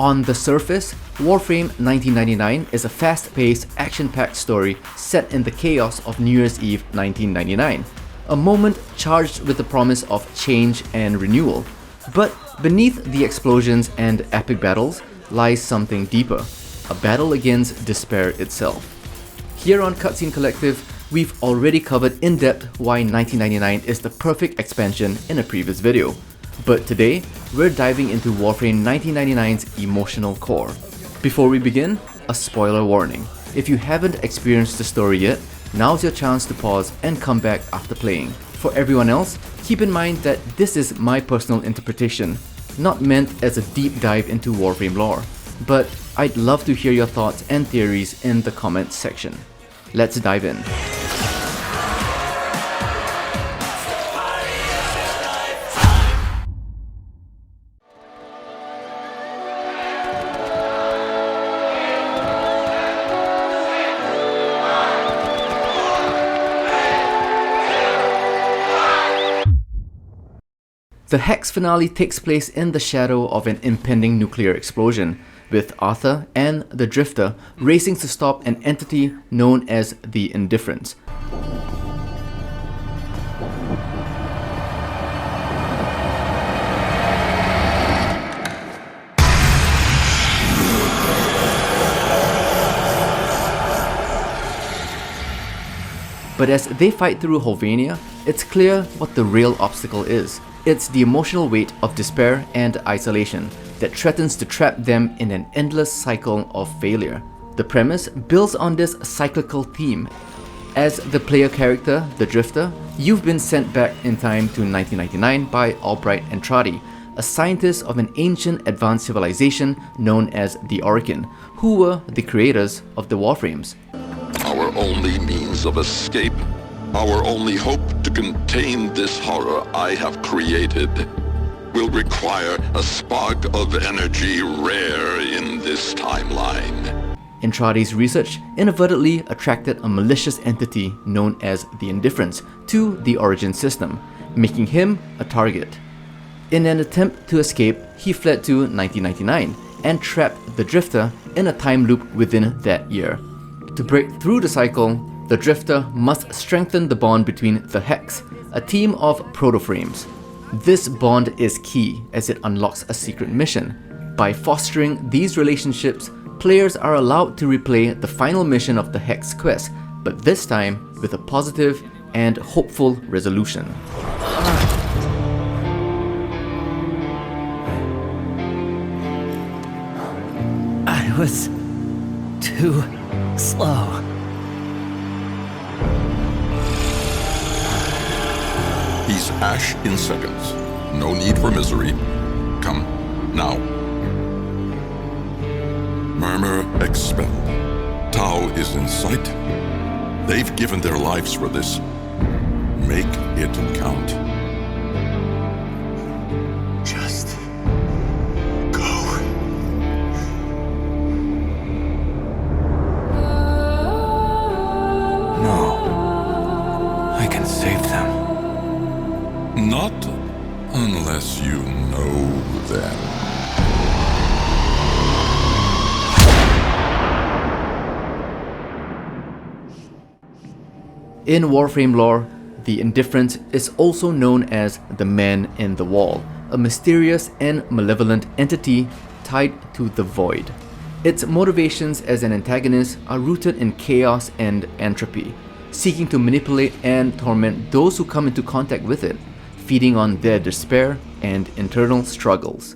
On the surface, Warframe 1999 is a fast-paced, action-packed story set in the chaos of New Year's Eve 1999, a moment charged with the promise of change and renewal. But beneath the explosions and epic battles lies something deeper, a battle against despair itself. Here on Cutscene Collective, we've already covered in depth why 1999 is the perfect expansion in a previous video. But today, we're diving into Warframe 1999's emotional core. Before we begin, a spoiler warning. If you haven't experienced the story yet, now's your chance to pause and come back after playing. For everyone else, keep in mind that this is my personal interpretation, not meant as a deep dive into Warframe lore. But I'd love to hear your thoughts and theories in the comments section. Let's dive in. The Hex finale takes place in the shadow of an impending nuclear explosion, with Arthur and the Drifter racing to stop an entity known as the Indifference. But as they fight through Hovania, it's clear what the real obstacle is. It's the emotional weight of despair and isolation that threatens to trap them in an endless cycle of failure. The premise builds on this cyclical theme. As the player character, the Drifter, you've been sent back in time to 1999 by Albright Entradi, a scientist of an ancient advanced civilization known as the Orokin, who were the creators of the Warframes. Our only means of escape, our only hope to contain this horror I have created, will require a spark of energy rare in this timeline. Entradi's research inadvertently attracted a malicious entity known as the Indifference to the Origin system, making him a target. In an attempt to escape, he fled to 1999 and trapped the Drifter in a time loop within that year. To break through the cycle, the Drifter must strengthen the bond between the Hex, a team of proto-frames. This bond is key as it unlocks a secret mission. By fostering these relationships, players are allowed to replay the final mission of the Hex quest, but this time with a positive and hopeful resolution. I was too slow. He's ash in seconds. No need for misery. Come, now. Murmur expel. Tau is in sight. They've given their lives for this. Make it count. Just go. No. I can save them. Not unless you know them. In Warframe lore, the Indifference is also known as the Man in the Wall, a mysterious and malevolent entity tied to the Void. Its motivations as an antagonist are rooted in chaos and entropy, seeking to manipulate and torment those who come into contact with it, feeding on their despair and internal struggles.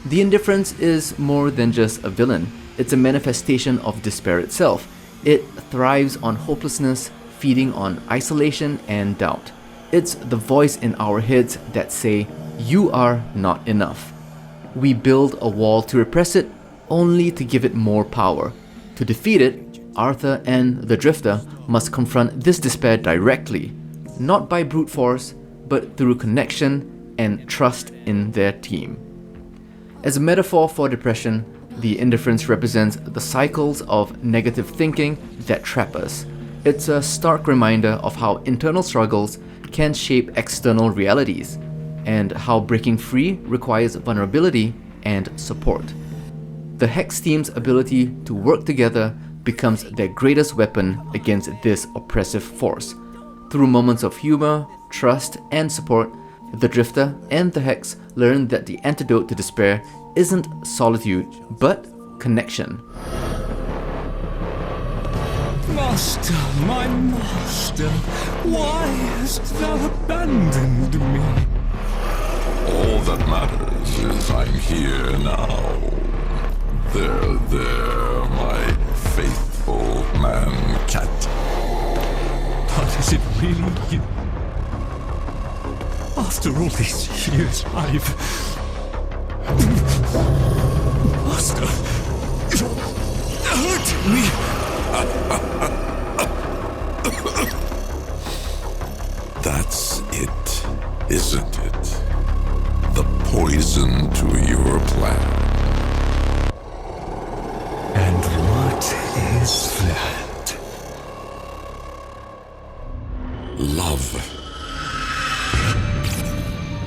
The Indifference is more than just a villain, it's a manifestation of despair itself. It thrives on hopelessness, feeding on isolation and doubt. It's the voice in our heads that say, "You are not enough." We build a wall to repress it, only to give it more power. To defeat it, Arthur and the Drifter must confront this despair directly, not by brute force, but through connection and trust in their team. As a metaphor for depression, the Indifference represents the cycles of negative thinking that trap us. It's a stark reminder of how internal struggles can shape external realities, and how breaking free requires vulnerability and support. The Hex team's ability to work together becomes their greatest weapon against this oppressive force. Through moments of humor, trust, and support, the Drifter and the Hex learn that the antidote to despair isn't solitude, but connection. Master, my master, why hast thou abandoned me? All that matters is I'm here now. There, my faithful man-cat. But is it really you? After all these years, Master, you're hurting me. That's it, isn't it? The poison to your plan. And what is that? Love.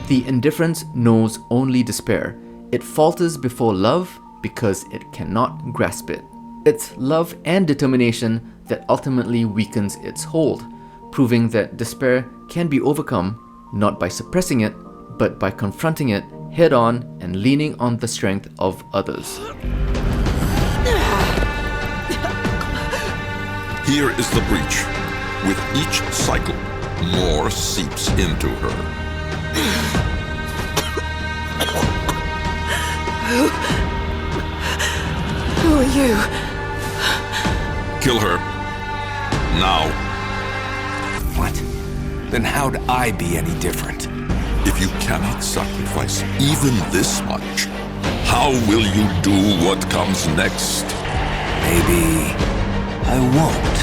The Indifference knows only despair. It falters before love because it cannot grasp it. It's love and determination that ultimately weakens its hold, proving that despair can be overcome not by suppressing it, but by confronting it head on and leaning on the strength of others. Here is the breach. With each cycle, more seeps into her. Who are you? Kill her. Now. What? Then how'd I be any different? If you cannot sacrifice even this much, how will you do what comes next? Maybe I won't.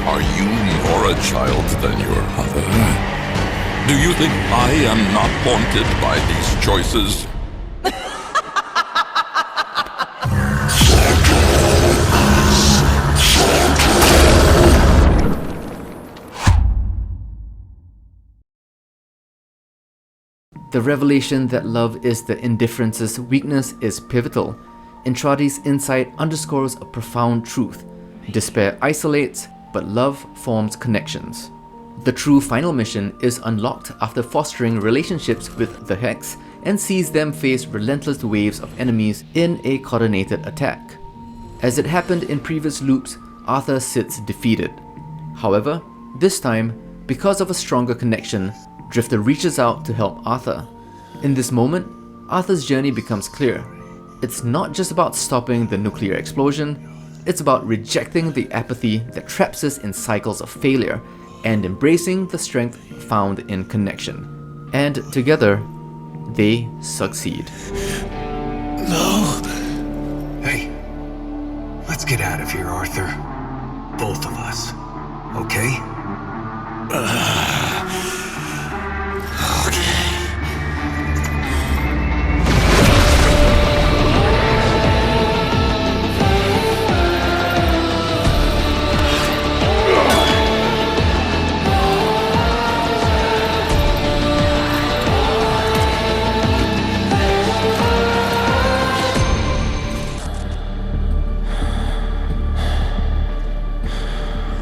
Are you more a child than your mother? Do you think I am not haunted by these choices? The revelation that love is the Indifference's weakness is pivotal. Entradi's insight underscores a profound truth. Despair isolates, but love forms connections. The true final mission is unlocked after fostering relationships with the Hex and sees them face relentless waves of enemies in a coordinated attack. As it happened in previous loops, Arthur sits defeated. However, this time, because of a stronger connection, Drifter reaches out to help Arthur. In this moment, Arthur's journey becomes clear. It's not just about stopping the nuclear explosion, it's about rejecting the apathy that traps us in cycles of failure and embracing the strength found in connection. And together, they succeed. No! Hey, let's get out of here, Arthur. Both of us. Okay?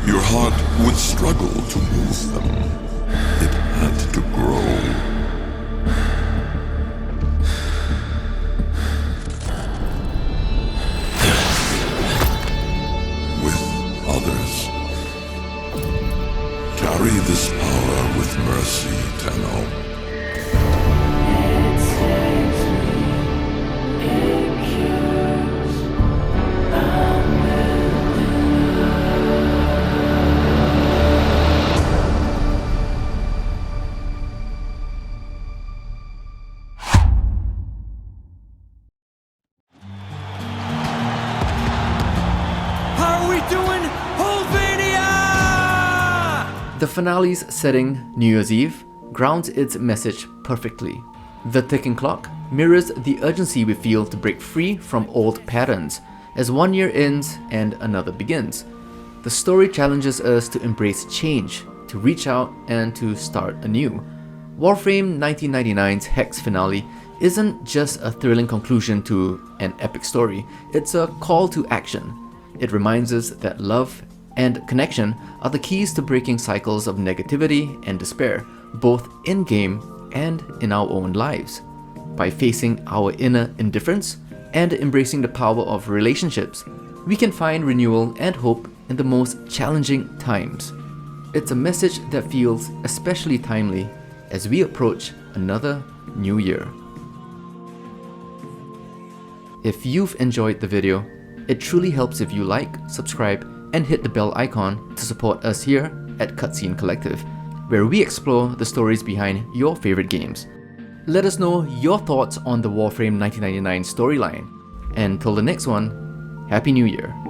Your heart would struggle to move them. It had to grow. With others. Carry this power with mercy, Tenno. The finale's setting, New Year's Eve, grounds its message perfectly. The ticking clock mirrors the urgency we feel to break free from old patterns as one year ends and another begins. The story challenges us to embrace change, to reach out and to start anew. Warframe 1999's Hex finale isn't just a thrilling conclusion to an epic story, it's a call to action. It reminds us that love and connection are the keys to breaking cycles of negativity and despair, both in-game and in our own lives. By facing our inner indifference and embracing the power of relationships, we can find renewal and hope in the most challenging times. It's a message that feels especially timely as we approach another new year. If you've enjoyed the video, it truly helps if you like, subscribe, and hit the bell icon to support us here at Cutscene Collective, where we explore the stories behind your favorite games. Let us know your thoughts on the Warframe 1999 storyline. And till the next one, Happy New Year!